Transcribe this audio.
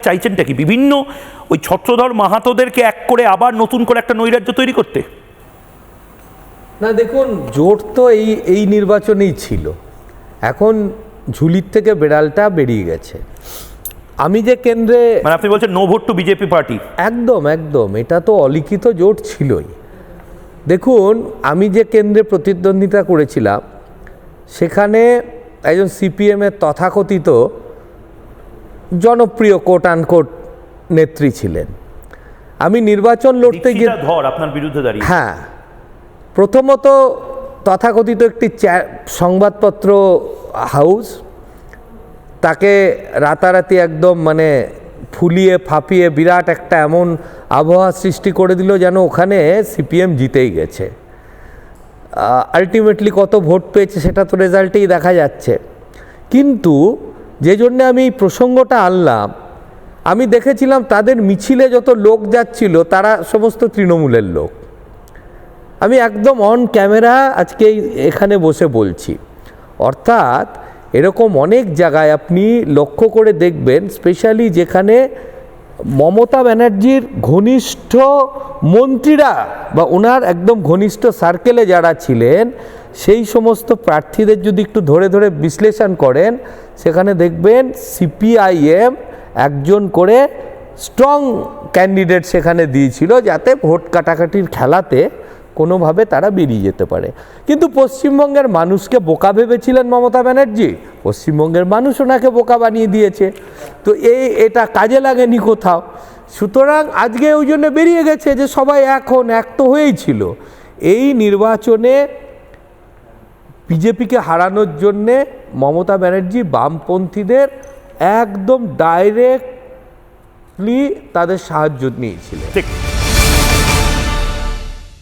চাইছেনটা কি বিভিন্ন ওই ছত্রধর মাহাতোদেরকে এক করে আবার নতুন করে একটা নৈরাজ্য তৈরি করতে? না দেখুন, জোট তো এই নির্বাচনেই ছিল। এখন ঝুলির থেকে বেড়ালটা বেরিয়ে গেছে। আমি যে কেন্দ্রে, মানে আপনি বলছেন no vote to BJP party? একদম একদম, এটা তো অলিখিত জোট ছিলই। দেখুন, আমি যে কেন্দ্রে প্রতিদ্বন্দ্বিতা করেছিলাম সেখানে একজন সিপিএমের তথাকথিত জনপ্রিয় কোট আনকোট নেত্রী ছিলেন। আমি নির্বাচন লড়তে গিয়ে ধর আপনার বিরুদ্ধে দাঁড়িয়ে, হ্যাঁ, প্রথমত তথাকথিত একটি সংবাদপত্র হাউস তাকে রাতারাতি একদম মানে ফুলিয়ে ফাঁপিয়ে বিরাট একটা এমন আবহাওয়া সৃষ্টি করে দিল যেন ওখানে সিপিএম জিতেই গেছে। আলটিমেটলি কত ভোট পেয়েছে সেটা তো রেজাল্টেই দেখা যাচ্ছে। কিন্তু যে জন্যে আমি এই প্রসঙ্গটা আনলাম, আমি দেখেছিলাম তাদের মিছিলে যত লোক যাচ্ছিল তারা সমস্ত তৃণমূলের লোক। আমি একদম অন ক্যামেরা আজকে এখানে বসে বলছি। অর্থাৎ এরকম অনেক জায়গায় আপনি লক্ষ্য করে দেখবেন, স্পেশালি যেখানে মমতা ব্যানার্জির ঘনিষ্ঠ মন্ত্রীরা বা ওনার একদম ঘনিষ্ঠ সার্কেলে যারা ছিলেন সেই সমস্ত প্রার্থীদের যদি একটু ধরে ধরে বিশ্লেষণ করেন, সেখানে দেখবেন সিপিআইএম একজন করে স্ট্রং ক্যান্ডিডেট সেখানে দিয়েছিল যাতে ভোট কাটাকাটির খেলাতে কোনোভাবে তারা বেরিয়ে যেতে পারে। কিন্তু পশ্চিমবঙ্গের মানুষকে বোকা ভেবেছিলেন মমতা ব্যানার্জি, পশ্চিমবঙ্গের মানুষ ওনাকে বোকা বানিয়ে দিয়েছে। তো এটা কাজে লাগেনি কোথাও। সুতরাং আজকে ওই জন্য বেরিয়ে গেছে যে সবাই এখন এক তো হয়েই ছিল। এই নির্বাচনে বিজেপিকে হারানোর জন্যে মমতা ব্যানার্জি বামপন্থীদের একদম ডাইরেক্টলি তাদের সাহায্য নিয়েছিলেন। ঠিক।